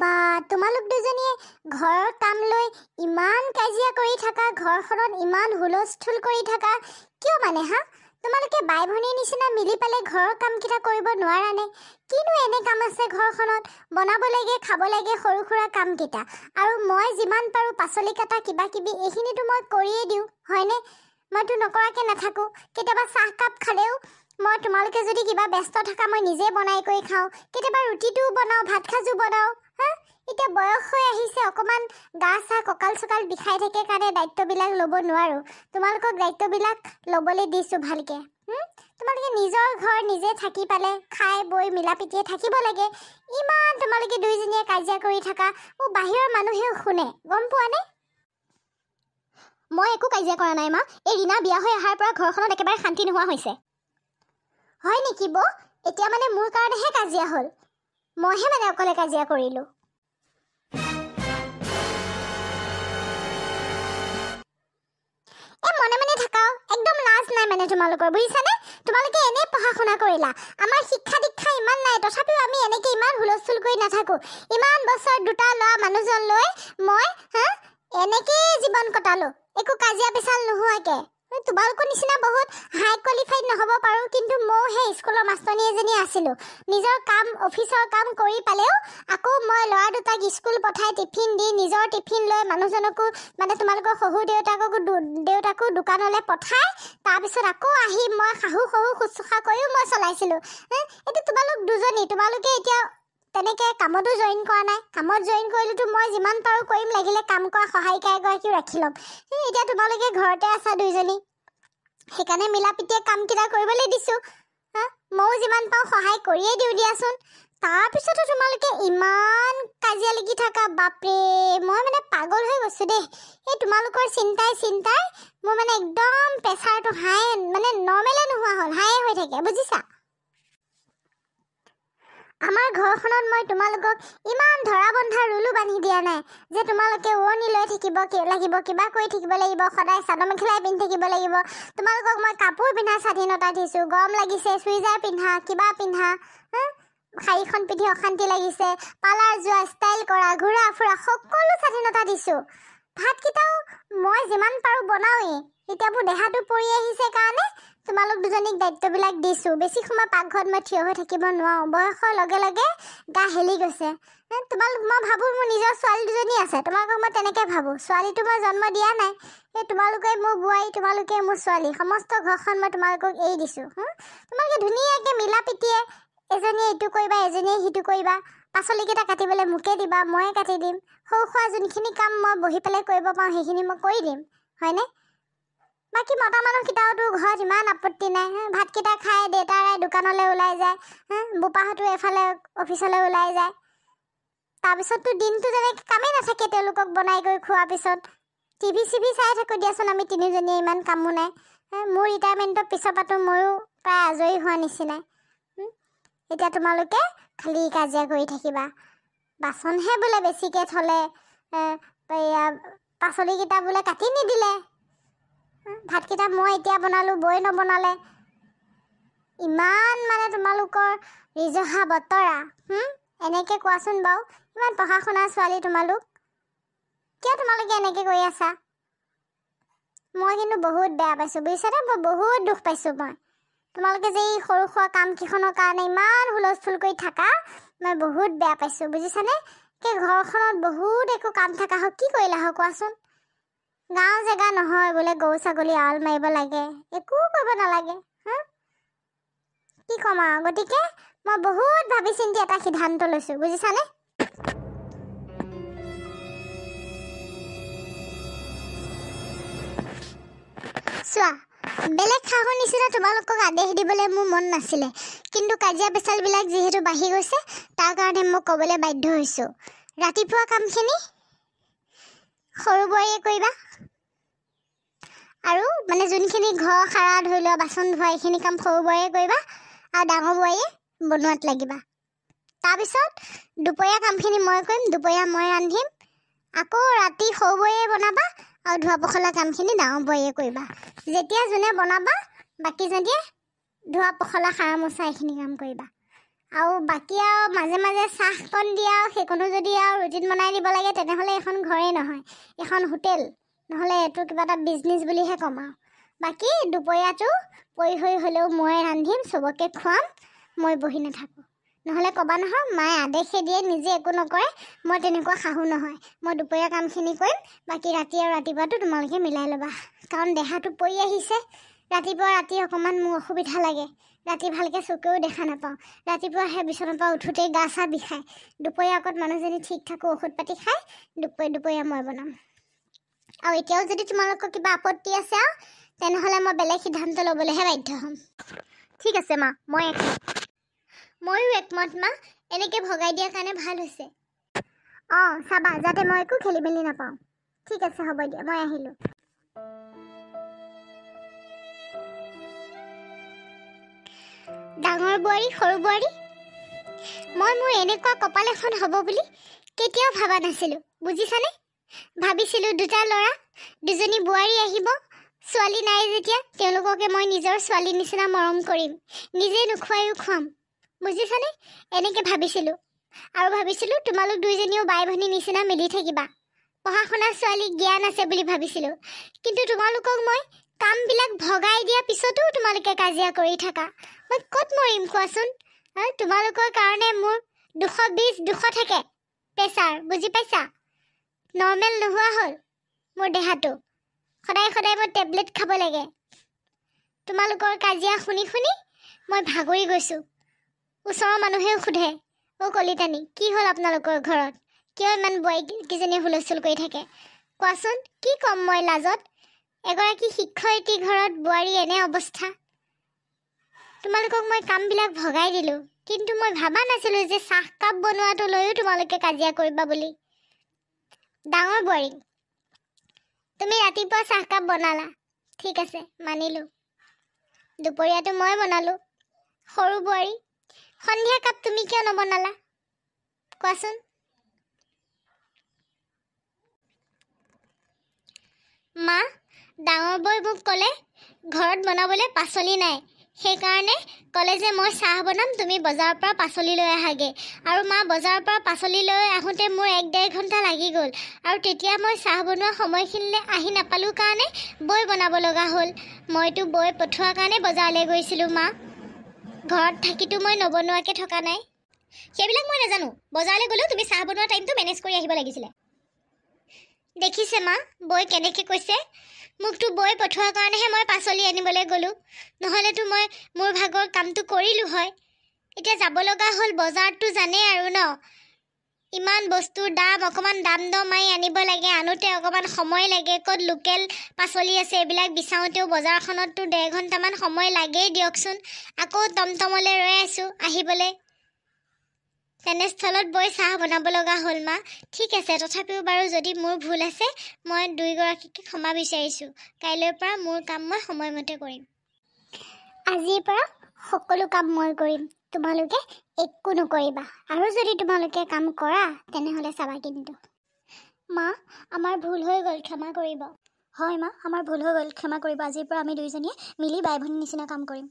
বা তোমালোক দুজনীয়ে ঘৰৰ কাম লৈ ইমান কাজিয়া কৰি থাকা, ঘৰখনত ইমান হুলস্থুল কৰি থাকা কিয় মানে হা? তোমালোকে বাই ভনীৰ নিচিনা মিলি পেলে ঘৰৰ কামকেইটা কৰিব নোৱাৰানে? কিনো এনে কাম আছে ঘৰখনত? বনাব লাগে, খাব লাগে, সৰু সুৰা কামকেইটা। আৰু মই যিমান পাৰোঁ পাচলি কাটা কিবা কিবি এইখিনিতো মই কৰিয়ে দিওঁ, হয়নে? মইতো নকৰাকৈ নাথাকোঁ। কেতিয়াবা চাহকাপ খালেও মই তোমালোকে যদি কিবা ব্যস্ত থাকা মই নিজে বনাই কৰি খাওঁ। কেতিয়াবা ৰুটিটোও বনাওঁ, ভাত সাজো বনাওঁ। হা, এতিয়া বয়স হৈ আহিছে, অকণমান গা চা কঁকাল চকাল বিষাই থাকে কাৰণে দায়িত্ববিলাক ল'ব নোৱাৰোঁ। তোমালোকক দায়িত্ববিলাক ল'বলৈ দিছোঁ ভালকৈ। তোমালোকে নিজৰ ঘৰ নিজে থাকি পালে খাই বৈ মিলা প্ৰীতিয়ে থাকিব লাগে। ইমান তোমালোকে দুইজনীয়ে কাজিয়া কৰি থাকা, বাহিৰৰ মানুহেও শুনে, গম পোৱানে? মই একো কাজিয়া কৰা নাই মা। এই ৰীণা বিয়া হৈ অহাৰ পৰা ঘৰখনত একেবাৰে শান্তি নোহোৱা হৈছে। হয় নেকি বৌ? এতিয়া মানে মোৰ কাৰণেহে কাজিয়া হ'ল? মইহে মানে অকলে কাজিয়া কৰিলোঁ। মনে মনে থাকাও, একদম লাজ নাই মানে তোমালোকৰ, বুজিছানে? তোমালোকে এনেই পঢ়া শুনা কৰিলা, আমাৰ শিক্ষা দীক্ষা ইমান নাই, তথাপিও আমি এনেকৈ ইমান হুলস্থুল কৰি নাথাকোঁ। ইমান বছৰ দুটা ল'ৰা মানুহজন লৈ মই এনেকেই জীৱন কটালোঁ, একো কাজিয়া পেচাল নোহোৱাকৈ। তোমালোকৰ নিচিনা বহুত হাই কোৱালিফাইড নহ'ব পাৰোঁ, কিন্তু ময়ো সেই স্কুলৰ মাষ্টৰণী এজনী আছিলোঁ। নিজৰ কাম, অফিচৰ কাম কৰি পালেও আকৌ মই ল'ৰা দুটাক স্কুল পঠাই টিফিন দি, নিজৰ টিফিন লৈ মানুহজনকো মানে তোমালোকৰ শহুৰ দেউতাকো দোকানলৈ পঠাই, তাৰপিছত আকৌ আহি মই শাহু শুশ্ৰূষা কৰিও মই চলাইছিলোঁ। এইটো তোমালোক দুজনী, তোমালোকে এতিয়া তেনেকৈ কামতো জইন কৰা নাই। কামত জইন কৰিলেতো মই যিমান পাৰোঁ কৰিম, লাগিলে কাম কৰা সহায়িকা এগৰাকীও ৰাখি ল'ম। এতিয়া তোমালোকে ঘৰতে আছা দুইজনী, সেইকাৰণে মিলা প্ৰীতিয়ে কামকেইটা কৰিবলৈ দিছোঁ। ময়ো যিমান পাৰোঁ সহায় কৰিয়ে দিওঁ দিয়াচোন। তাৰপিছতো তোমালোকে ইমান কাজিয়া লাগি থাকা, বাপৰে, মই মানে পাগল হৈ গৈছোঁ দেই। এই তোমালোকৰ চিন্তাই মোৰ মানে একদম প্ৰেছাৰটো হাই, মানে নৰ্মেলে নোহোৱা হ'ল, হাইয়ে হৈ থাকে, বুজিছা? আমাৰ ঘৰখনত মই তোমালোকক ইমান ধৰা বন্ধা ৰুলো বান্ধি দিয়া নাই যে তোমালোকে ওৰণি লৈ থাকিব লাগিব, কিবা কৰি থাকিব লাগিব, সদায় চাদৰ মেখেলাই পিন্ধি থাকিব লাগিব। তোমালোকক মই কাপোৰ পিন্ধা স্বাধীনতা দিছোঁ। গৰম লাগিছে চুইজাৰ পিন্ধা, কিবা পিন্ধা, শাৰীখন পিন্ধি অশান্তি লাগিছে, পাৰ্লাৰ যোৱা, ষ্টাইল কৰা, ঘূৰা ফুৰা, সকলো স্বাধীনতা দিছোঁ। ভাতকেইটাও মই যিমান পাৰোঁ বনাওঁৱেই। এতিয়া মোৰ দেহাটো পৰি আহিছে কাৰণে তোমালোক দুজনীক দায়িত্ববিলাক দিছোঁ। বেছি সময় পাকঘৰত মই থিয় হৈ থাকিব নোৱাৰোঁ, বয়সৰ লগে লগে গা হেলি গৈছে। মই ভাবোঁ মোৰ নিজৰ ছোৱালী দুজনী আছে, তোমালোকক মই তেনেকৈ ভাবোঁ। ছোৱালীটো মই জন্ম দিয়া নাই, এই তোমালোকে মোৰ বোৱাৰী, তোমালোকে মোৰ ছোৱালী, সমস্ত ঘৰখন মই তোমালোকক এৰি দিছোঁ। তোমালোকে ধুনীয়াকৈ মিলা প্ৰীতিয়ে এজনীয়ে ইটো কৰিবা, এজনীয়ে সিটো কৰিবা। পাচলিকেইটা কাটিবলৈ মোকে দিবা, ময়ে কাটি দিম। সৰু সুৰা যোনখিনি কাম মই বহি পেলাই কৰিব পাৰোঁ সেইখিনি মই কৰি দিম, হয়নে? বাকী মতা মানুহকেইটাওতো ঘৰত ইমান আপত্তি নাই। ভাতকেইটা খাই দেউতাৰাই দোকানলৈ ওলাই যায়, বোপাহঁতো এফালে অফিচলৈ ওলাই যায়। তাৰপিছততো দিনটো তেনেকৈ কামেই নাথাকে তেওঁলোকক বনাই কৰি খোৱাৰ পিছত। টিভি চিভি চাই থাকোঁ দিয়াচোন, আমি তিনিজনীয়ে, ইমান কামো নাই। মোৰ ৰিটায়াৰমেণ্টৰ পিছৰ পৰাতো ময়ো প্ৰায় আজৰি হোৱা নিচিনাই। এতিয়া তোমালোকে খালি কাজিয়া কৰি থাকিবা। বাচনহে বোলে বেছিকৈ থ'লে, পাচলিকেইটা বোলে কাটি নিদিলে, ভাতকেইটা মই এতিয়া বনালোঁ, বৈ নবনালে। ইমান মানে তোমালোকৰ ৰিজহা বতৰা। এনেকৈ কোৱাচোন বাৰু, ইমান পঢ়া শুনা ছোৱালী তোমালোক, কিয় তোমালোকে এনেকৈ কৰি আছা? মই কিন্তু বহুত বেয়া পাইছোঁ, বুজিছানে? মই বহুত দুখ পাইছোঁ। তোমালোকে যে এই সৰু সুৰা কামকেইখনৰ কাৰণে ইমান হুলস্থুল কৰি থাকা, মই বহুত বেয়া পাইছোঁ, বুজিছানে? ঘৰখনত বহুত একো কাম থকা হওক, কি কৰিলা হওক কোৱাচোন? গাঁও জেগা নহয় বোলে গৰু ছাগলী আল মাৰিব লাগে, একো কৰিব নালাগে। কি ক'ম আৰু, গতিকে মই বহুত ভাবি চিন্তি এটা সিদ্ধান্ত লৈছোঁ, বুজিছানে? চোৱা, বেলেগ শাহুৰ নিচিনা তোমালোকক আদেশ দিবলৈ মোৰ মন নাছিলে, কিন্তু কাজিয়া পেচালবিলাক যিহেতু বাঢ়ি গৈছে তাৰ কাৰণে মই ক'বলৈ বাধ্য হৈছোঁ। ৰাতিপুৱা কামখিনি সৰু বোৱাৰীয়ে কৰিবা, আৰু মানে যোনখিনি ঘৰ সাৰা ধৰি লোৱা বাচন ধোৱা এইখিনি কাম সৰু বোৱাৰীয়ে কৰিবা, আৰু ডাঙৰ বোৱাৰীয়ে বনোৱাত লাগিবা। তাৰপিছত দুপৰীয়া কামখিনি মই কৰিম, দুপৰীয়া মই ৰান্ধিম, আকৌ ৰাতি সৰু বোৱাৰীয়ে বনাবা, আৰু ধোৱা পখলা কামখিনি ডাঙৰ বোৱাৰীয়ে কৰিবা। যেতিয়া যোনে বনাবা বাকীজনীয়ে ধোৱা পখলা সাৰা মোচা এইখিনি কাম কৰিবা। আৰু বাকী আৰু মাজে মাজে চাহকণ দি আৰু সেইকণো যদি আৰু ৰুটিন বনাই দিব লাগে তেনেহ'লে এখন ঘৰেই নহয়, এখন হোটেল, নহ'লে এইটো কিবা এটা বিজনেছ বুলিহে ক'ম আৰু। বাকী দুপৰীয়াটো পৰি হৈ হ'লেও মই ৰান্ধিম, চবকে খুৱাম, মই বহি নাথাকোঁ। নহ'লে ক'বা নহয় মায়ে আদেশে দিয়ে নিজে একো নকৰে, মই তেনেকুৱা শাহু নহয়। মই দুপৰীয়া কামখিনি কৰিম, বাকী ৰাতি আৰু ৰাতিপুৱাটো তোমালোকে মিলাই ল'বা। কাৰণ দেহাটো পৰি আহিছে, ৰাতিপুৱা ৰাতি অকণমান মোৰ অসুবিধা লাগে, ৰাতি ভালকৈ চকুও দেখা নাপাওঁ। ৰাতিপুৱা সেই বিচনাৰ পৰা উঠোঁতেই গা চা বিষায়। দুপৰীয়া আগত মানুহজনী ঠিক থাকোঁ, ঔষধ পাতি খাই দুপৰীয়া মই বনাম। আৰু এতিয়াও যদি তোমালোকৰ কিবা আপত্তি আছে আৰু তেনেহ'লে মই বেলেগ সিদ্ধান্ত ল'বলৈহে বাধ্য হ'ম। ঠিক আছে মা, মই একমত। ময়ো একমত মা, এনেকৈ ভগাই দিয়াৰ কাৰণে ভাল হৈছে। অঁ চাবা যাতে মই একো খেলি মেলি নাপাওঁ। ঠিক আছে হ'ব দিয়া, মই আহিলোঁ। ডাঙৰ বোৱাৰী সৰু বোৱাৰী, মই মোৰ এনেকুৱা কপাল এখন হ'ব বুলি কেতিয়াও ভবা নাছিলোঁ, বুজিছানে? ভাবিছিলোঁ দুটা ল'ৰা, দুজনী বোৱাৰী আহিব, ছোৱালী নাই যেতিয়া তেওঁলোককে মই নিজৰ ছোৱালীৰ নিচিনা মৰম কৰিম, নিজে নোখোৱায়ো খুৱাম, বুজিছানে? এনেকৈ ভাবিছিলোঁ। আৰু ভাবিছিলোঁ তোমালোক দুইজনীও বাই ভনী নিচিনা মিলি থাকিবা, পঢ়া শুনা ছোৱালী, জ্ঞান আছে বুলি ভাবিছিলোঁ। কিন্তু তোমালোকক মই কামবিলাক ভগাই দিয়াৰ পিছতো তোমালোকে কাজিয়া কৰি থাকা, মই ক'ত মৰিম কোৱাচোন? তোমালোকৰ কাৰণে মোৰ 220 থাকে প্ৰেছাৰ, বুজি পাইছা? নৰ্মেল নোহোৱা হ'ল মোৰ দেহাটো, সদায় সদায় মই টেবলেট খাব লাগে। তোমালোকৰ কাজিয়া শুনি শুনি মই ভাগৰি গৈছোঁ। ওচৰৰ মানুহেও সোধে, অ' কলিতানী কি হ'ল আপোনালোকৰ ঘৰত, কিয় ইমান বোৱাৰীকেইজনীয়ে হুলস্থুল কৰি থাকে? কোৱাচোন কি ক'ম মই লাজত? এগৰাকী শিক্ষয়িত্ৰী ঘৰত বোৱাৰী এনে অৱস্থা। তোমালোকক মই কামবিলাক ভগাই দিলোঁ, কিন্তু মই ভাবা নাছিলোঁ যে চাহকাপ বনোৱাটো লৈও তোমালোকে কাজিয়া কৰিবা বুলি। ডাঙৰ বোৱাৰী, তুমি ৰাতিপুৱা চাহকাপ বনালা, ঠিক আছে মানিলোঁ। দুপৰীয়াটো মই বনালোঁ। সৰু বোৱাৰী, সন্ধিয়া কাপ তুমি কিয় নবনালা কোৱাচোন? মা, ডাঙৰ বৌয়ে মোক ক'লে ঘৰত বনাবলৈ পাচলি নাই, সেইকাৰণে ক'লে যে মই চাহ বনাম, তুমি বজাৰৰ পৰা পাচলি লৈ আহাগৈ। আৰু মা, বজাৰৰ পৰা পাচলি লৈ আহোঁতে মোৰ 1-1.5 ঘণ্টা লাগি গ'ল, আৰু তেতিয়া মই চাহ বনোৱা সময়খিনিলৈ আহি নাপালোঁ কাৰণে বৈ বনাব লগা হ'ল। মইতো বৈ পঠোৱাৰ কাৰণে বজাৰলৈ গৈছিলোঁ মা, ঘৰত থাকিতো মই নবনোৱাকৈ থকা নাই। সেইবিলাক মই নাজানো, বজাৰলৈ গ'লেও তুমি চাহ বনোৱা টাইমটো মেনেজ কৰি আহিব লাগিছিলে। দেখিছে মা বৈ কেনেকৈ কৈছে, মোকতো বৈ পঠোৱাৰ কাৰণেহে মই পাচলি আনিবলৈ গ'লোঁ, নহ'লেতো মই মোৰ ভাগৰ কামটো কৰিলোঁ হয়। এতিয়া যাব লগা হ'ল, বজাৰটো জানেই আৰু ন, ইমান বস্তুৰ দাম, অকণমান দাম দৰ মাৰি আনিব লাগে, আনোতে অকণমান সময় লাগে। ক'ত লোকেল পাচলি আছে এইবিলাক বিচাৰোঁতেও বজাৰখনততো 1.5 ঘণ্টামান সময় লাগেই দিয়কচোন। আকৌ টমটমলৈ ৰৈ আছোঁ আহিবলৈ, তেনেস্থলত বৈ চাহ বনাব লগা হ'ল মা। ঠিক আছে, তথাপিও বাৰু যদি মোৰ ভুল আছে মই দুয়োগৰাকীকে ক্ষমা বিচাৰিছোঁ। কাইলৈৰ পৰা মোৰ কাম মই সময়মতে কৰিম। আজিৰ পৰা সকলো কাম মই কৰিম, তোমালোকে একো নকৰিবা। আৰু যদি তোমালোকে কাম কৰা তেনেহ'লে চাবা কিন্তু। মা, আমাৰ ভুল হৈ গ'ল, ক্ষমা কৰিব। হয় মা, আমাৰ ভুল হৈ গ'ল, ক্ষমা কৰিব। আজিৰ পৰা আমি দুইজনীয়ে মিলি বাই ভনীৰ নিচিনা কাম কৰিম।